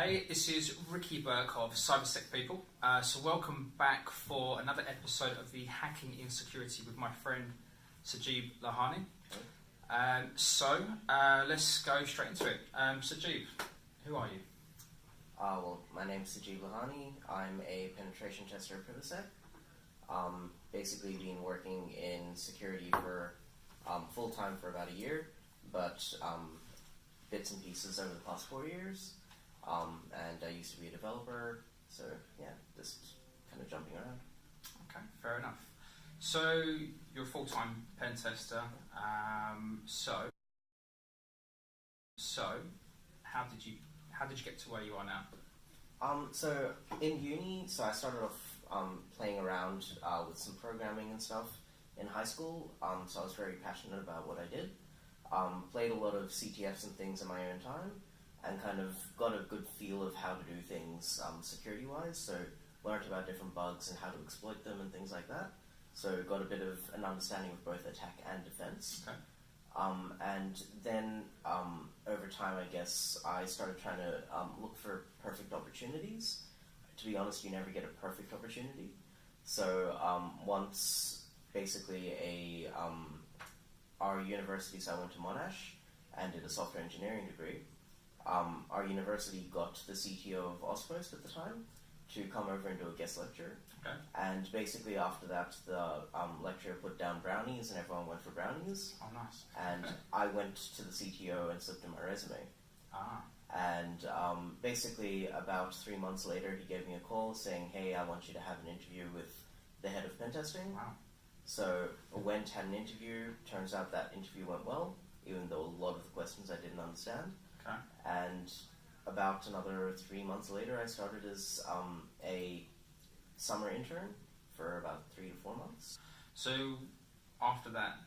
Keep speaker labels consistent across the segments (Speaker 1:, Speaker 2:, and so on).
Speaker 1: Hey, this is Ricky Burke of CyberSec People. So welcome back for another episode of the Hacking in Security with my friend Sajeeb Lohani. Let's go straight into it. Sajeeb, who are you?
Speaker 2: Well, my name's Sajeeb Lohani. I'm a penetration tester at PrivaSec. Basically been working in security for full-time for about a year, but bits and pieces over the past 4 years. And I used to be a developer, so yeah, just kind of jumping around.
Speaker 1: Okay, fair enough. So you're a full-time pen tester. So how did you get to where you are now?
Speaker 2: So in uni, I started off playing around with some programming and stuff in high school. So I was very passionate about what I did. Played a lot of CTFs and things in my own time, and kind of got a good feel of how to do things security-wise. So learned about different bugs and how to exploit them and things like that. So got a bit of an understanding of both attack and defense.
Speaker 1: Okay.
Speaker 2: And then over time, I guess, I started trying to look for perfect opportunities. To be honest, you never get a perfect opportunity. So once basically our university, so I went to Monash and did a software engineering degree. Our university got the CTO of Auspost at the time to come over and do a guest lecture.
Speaker 1: Okay.
Speaker 2: And basically after that, the lecturer put down brownies and everyone went for brownies.
Speaker 1: Oh, nice.
Speaker 2: And I went to the CTO and slipped him my resume.
Speaker 1: Ah.
Speaker 2: And basically about 3 months later, he gave me a call saying, hey, I want you to have an interview with the head of pen testing.
Speaker 1: Wow.
Speaker 2: So I went, had an interview. Turns out that interview went well, even though a lot of the questions I didn't understand.
Speaker 1: Okay.
Speaker 2: And about another 3 months later, I started as a summer intern for about 3 to 4 months.
Speaker 1: So after that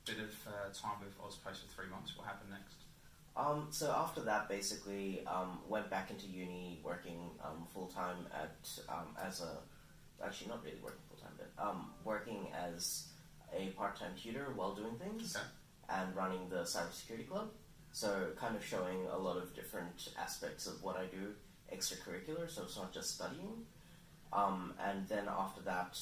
Speaker 1: bit of time with Auspost for 3 months, what happened next?
Speaker 2: So after that, basically, went back into uni, working full-time actually not really working full-time, but working as a part-time tutor while doing things.
Speaker 1: Okay.
Speaker 2: And running the cybersecurity club. So kind of showing a lot of different aspects of what I do extracurricular, so it's not just studying. And then after that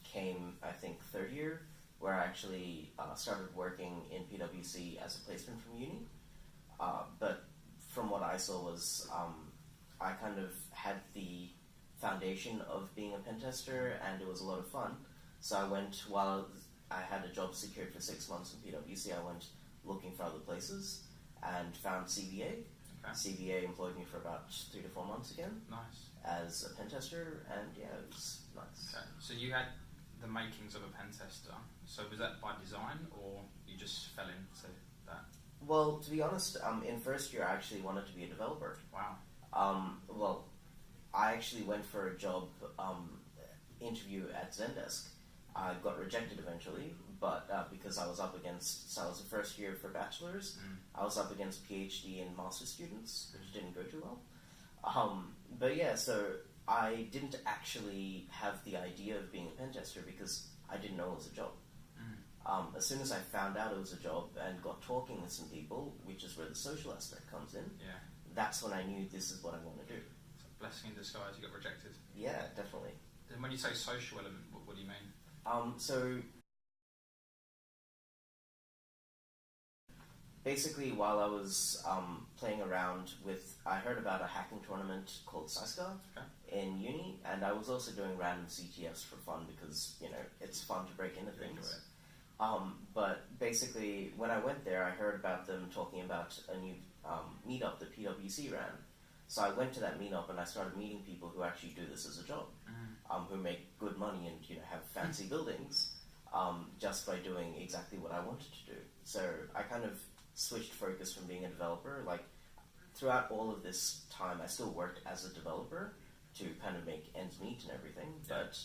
Speaker 2: came, I think, third year, where I actually started working in PwC as a placement from uni. But from what I saw was I kind of had the foundation of being a pen tester, and it was a lot of fun. So I went, while I had a job secured for 6 months in PwC, I went looking for other places and found CVA.
Speaker 1: Okay.
Speaker 2: CVA employed me for about 3 to 4 months again.
Speaker 1: Nice.
Speaker 2: As a pen tester, and yeah, it was nice.
Speaker 1: Okay. So you had the makings of a pen tester. So was that by design, or you just fell into that?
Speaker 2: Well, to be honest, in first year I actually wanted to be a developer.
Speaker 1: Wow.
Speaker 2: Well, I actually went for a job interview at Zendesk. I got rejected eventually, but because I was up against, so I was the first year for bachelor's, I was up against PhD and master's students, which didn't go too well. But yeah, so I didn't actually have the idea of being a pen tester because I didn't know it was a job. As soon as I found out it was a job and got talking with some people, which is where the social aspect comes in,
Speaker 1: Yeah.
Speaker 2: that's when I knew this is what I want to do.
Speaker 1: It's a blessing in disguise. You got rejected.
Speaker 2: Yeah, definitely.
Speaker 1: And when you say social element, what do you mean?
Speaker 2: So basically, while I was playing around with, I heard about a hacking tournament called Syscar in uni, and I was also doing random CTFs for fun because, you know, it's fun to break into things. But basically, when I went there, I heard about them talking about a new meetup that PwC ran. So I went to that meetup and I started meeting people who actually do this as a job, who make good money and, you know, have fancy buildings just by doing exactly what I wanted to do. So I kind of switched focus from being a developer. Like throughout all of this time, I still worked as a developer to kind of make ends meet and everything, but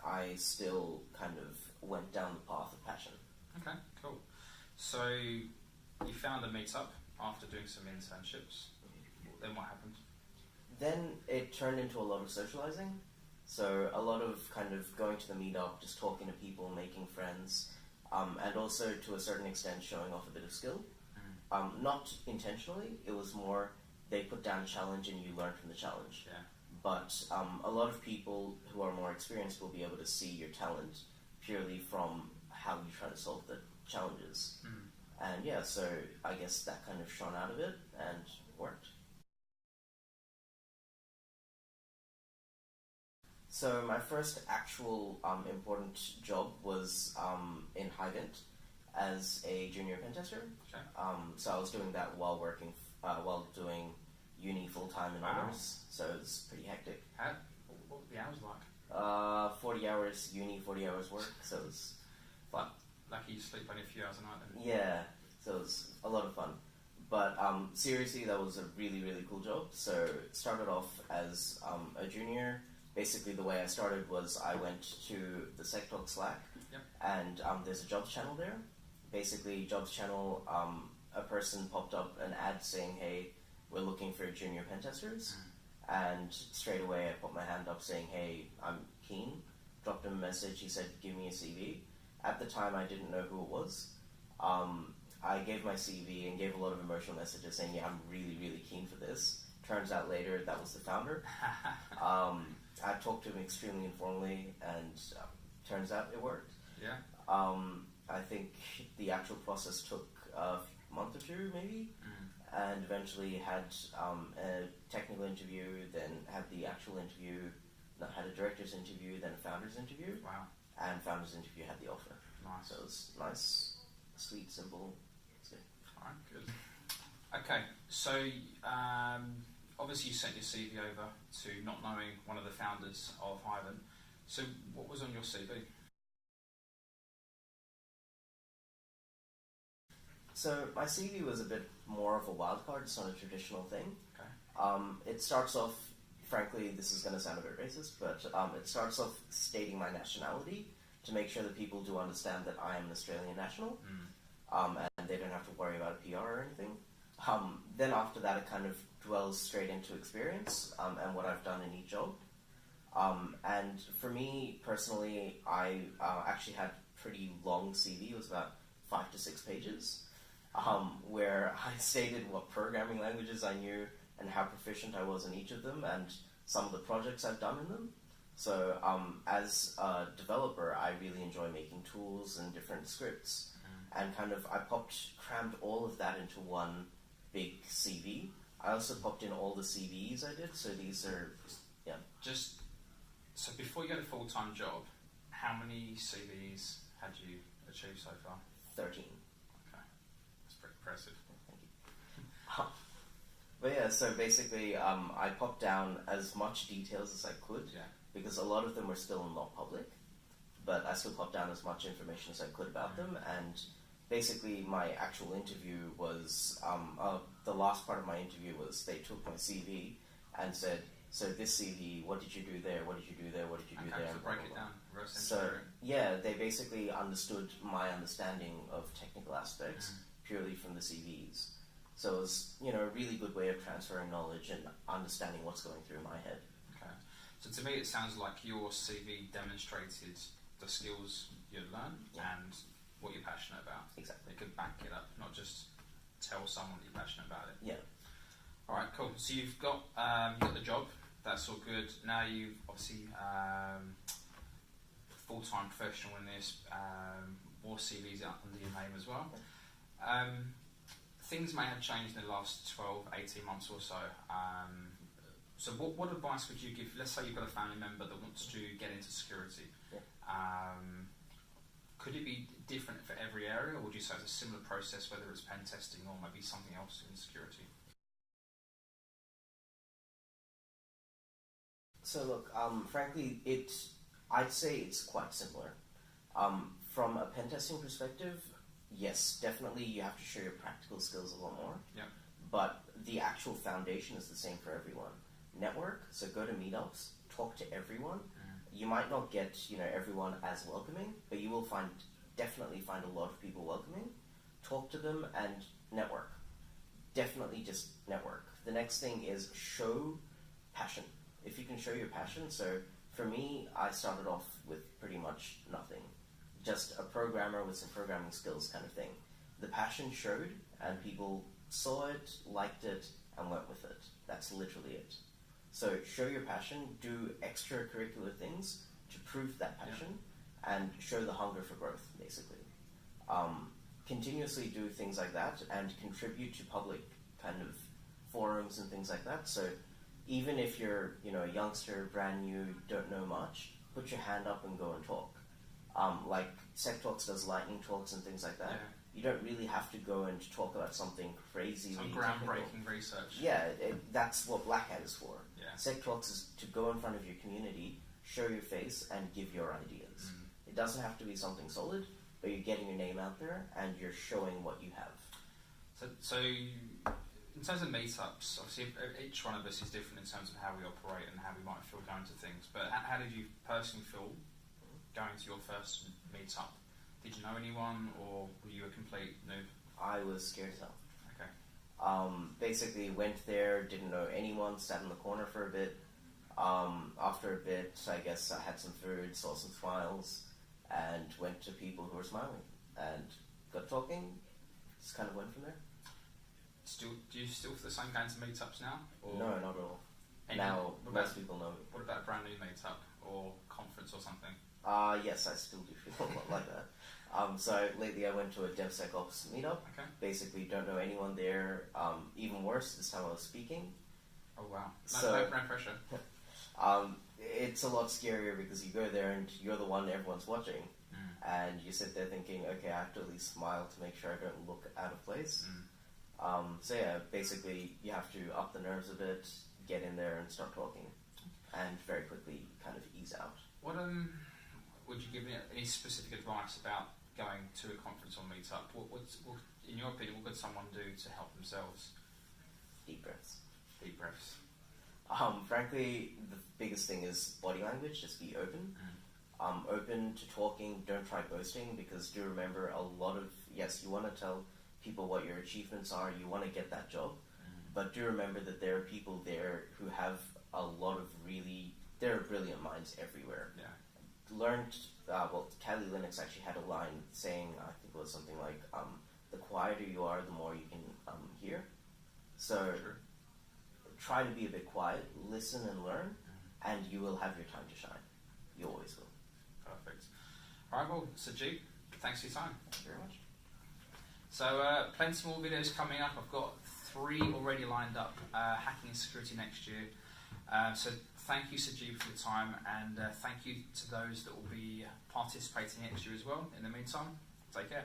Speaker 2: I still kind of went down the path of passion.
Speaker 1: Okay, cool. So you found a meetup after doing some internships. Then what happened?
Speaker 2: Then it turned into a lot of socializing. So a lot of kind of going to the meetup, just talking to people, making friends, and also to a certain extent showing off a bit of skill. Not intentionally, it was more they put down a challenge and you learn from the challenge.
Speaker 1: Yeah.
Speaker 2: But a lot of people who are more experienced will be able to see your talent purely from how you try to solve the challenges. And yeah, so I guess that kind of shone out of it and worked. So my first actual important job was in Hyvent as a junior pentester.
Speaker 1: Okay.
Speaker 2: So I was doing that while working, while doing uni full-time in
Speaker 1: Wow.
Speaker 2: honours. So it was pretty hectic.
Speaker 1: What were the hours like?
Speaker 2: 40 hours uni, 40 hours work. So it was fun.
Speaker 1: Lucky you sleep only a few hours a night then.
Speaker 2: Yeah, so it was a lot of fun. But seriously, that was a really, really cool job. So it started off as a junior. Basically, the way I started was I went to the SecTalk Slack,
Speaker 1: Yep.
Speaker 2: and there's a jobs channel there. Basically, jobs channel, a person popped up an ad saying, hey, we're looking for junior pen testers. And straight away I put my hand up saying, hey, I'm keen. Dropped him a message, he said, give me a CV. At the time I didn't know who it was. I gave my CV and gave a lot of emotional messages saying, yeah, I'm really, really keen for this. Turns out later that was the founder. I talked to him extremely informally, and turns out it worked.
Speaker 1: Yeah.
Speaker 2: I think the actual process took a month or two, maybe, and eventually had a technical interview, then had the actual interview, had a director's interview, then a founder's interview.
Speaker 1: Wow.
Speaker 2: And founder's interview had the offer.
Speaker 1: Nice.
Speaker 2: So it was nice, sweet, simple.
Speaker 1: Alright, good. Okay, so obviously you sent your CV over to not knowing one of the founders of Hyvent. So what was on your CV?
Speaker 2: So my CV was a bit more of a wild card. It's not a traditional thing.
Speaker 1: Okay.
Speaker 2: It starts off, frankly, this is going to sound a bit racist, but it starts off stating my nationality to make sure that people do understand that I am an Australian national, and they don't have to worry about a PR or anything. Then after that, it kind of dwells straight into experience and what I've done in each job. And for me personally, I actually had a pretty long CV. It was about 5 to 6 pages, where I stated what programming languages I knew and how proficient I was in each of them and some of the projects I've done in them. So as a developer, I really enjoy making tools and different scripts. And kind of, I crammed all of that into one big CV. I also popped in all the CVs I did, so these are, yeah.
Speaker 1: So before you had a full-time job, how many CVs had you achieved so far?
Speaker 2: 13.
Speaker 1: Okay, that's pretty impressive.
Speaker 2: Thank you. But yeah, so basically, I popped down as much details as I could, because a lot of them were still not public, but I still popped down as much information as I could about them, and basically my actual interview was, the last part of my interview was they took my CV and said, so this CV, what did you do there, what did you do there, what did you do there?
Speaker 1: So break it down.
Speaker 2: So yeah, they basically understood my understanding of technical aspects purely from the CVs. So it was, a really good way of transferring knowledge and understanding what's going through my head.
Speaker 1: Okay. So to me it sounds like your CV demonstrated the skills you learned and what you're passionate about.
Speaker 2: Exactly.
Speaker 1: It could back it up, not just tell someone that you're passionate about it.
Speaker 2: Yeah.
Speaker 1: Alright, cool. So you've got the job, that's all good. Now you've obviously full-time professional in this, more CVs out under your name as well. Things may have changed in the last 12, 18 months or so. So what advice would you give, let's say you've got a family member that wants to get into security. Could it be different for every area, or would you say it's a similar process, whether it's pen testing or maybe something else in security?
Speaker 2: So look, frankly, I'd say it's quite similar. From a pen testing perspective, yes, definitely you have to show your practical skills a lot more.
Speaker 1: Yeah.
Speaker 2: But the actual foundation is the same for everyone. Network, so go to meetups, talk to everyone. You might not get, everyone as welcoming, but you will definitely find a lot of people welcoming. Talk to them and network. Definitely just network. The next thing is show passion. If you can show your passion, so for me, I started off with pretty much nothing. Just a programmer with some programming skills kind of thing. The passion showed, and people saw it, liked it, and went with it. That's literally it. So show your passion, do extracurricular things to prove that passion, and show the hunger for growth, basically. Continuously do things like that and contribute to public kind of forums and things like that. So even if you're, a youngster, brand new, don't know much, put your hand up and go and talk. Like Sec Talks does lightning talks and things like that.
Speaker 1: Yeah.
Speaker 2: You don't really have to go and talk about something crazy.
Speaker 1: Some groundbreaking research.
Speaker 2: Yeah, that's what Black Hat is for.
Speaker 1: Yeah.
Speaker 2: Sec Talks is to go in front of your community, show your face, and give your ideas. It doesn't have to be something solid, but you're getting your name out there and you're showing what you have.
Speaker 1: So in terms of meetups, obviously each one of us is different in terms of how we operate and how we might feel going to things. But how did you personally feel going to your first meetup? Did you know anyone, or were you a complete noob? I was scared as hell. Okay.
Speaker 2: Basically went there, didn't know anyone, sat in the corner for a bit. After a bit, I guess I had some food, saw some smiles, and went to people who were smiling, and got talking, just kind of went from there.
Speaker 1: Do you still feel the same going to meetups now? Or
Speaker 2: no, not at all. Now, most people know me.
Speaker 1: What about a brand new meetup, or conference or something?
Speaker 2: Yes, I still do feel a lot like that. So lately I went to a DevSecOps meetup.
Speaker 1: Okay.
Speaker 2: Basically don't know anyone there. Even worse, this time I was speaking.
Speaker 1: Oh wow.
Speaker 2: No
Speaker 1: pressure.
Speaker 2: It's a lot scarier because you go there and you're the one everyone's watching. And you sit there thinking, okay, I have to at least smile to make sure I don't look out of place. So yeah, basically you have to up the nerves a bit, get in there and start talking. And very quickly kind of ease out.
Speaker 1: What would you give me any specific advice about going to a conference or meetup? What, in your opinion, what could someone do to help themselves?
Speaker 2: Deep breaths.
Speaker 1: Deep breaths.
Speaker 2: Frankly, the biggest thing is body language. Just be open. Open to talking. Don't try boasting, because do remember yes, you want to tell people what your achievements are. You want to get that job. But do remember that there are people there who have a lot of there are brilliant minds everywhere.
Speaker 1: Yeah.
Speaker 2: Learned, Kali Linux actually had a line saying, I think it was something like, the quieter you are, the more you can hear. So try to be a bit quiet, listen and learn, and you will have your time to shine. You always will.
Speaker 1: Perfect. All right, well, Sajeeb, thanks for your time.
Speaker 2: Thank you very much.
Speaker 1: So plenty more videos coming up. I've got 3 already lined up, hacking and security next year. So thank you, Sajeeb, for your time, and thank you to those that will be participating next year as well. In the meantime, take care.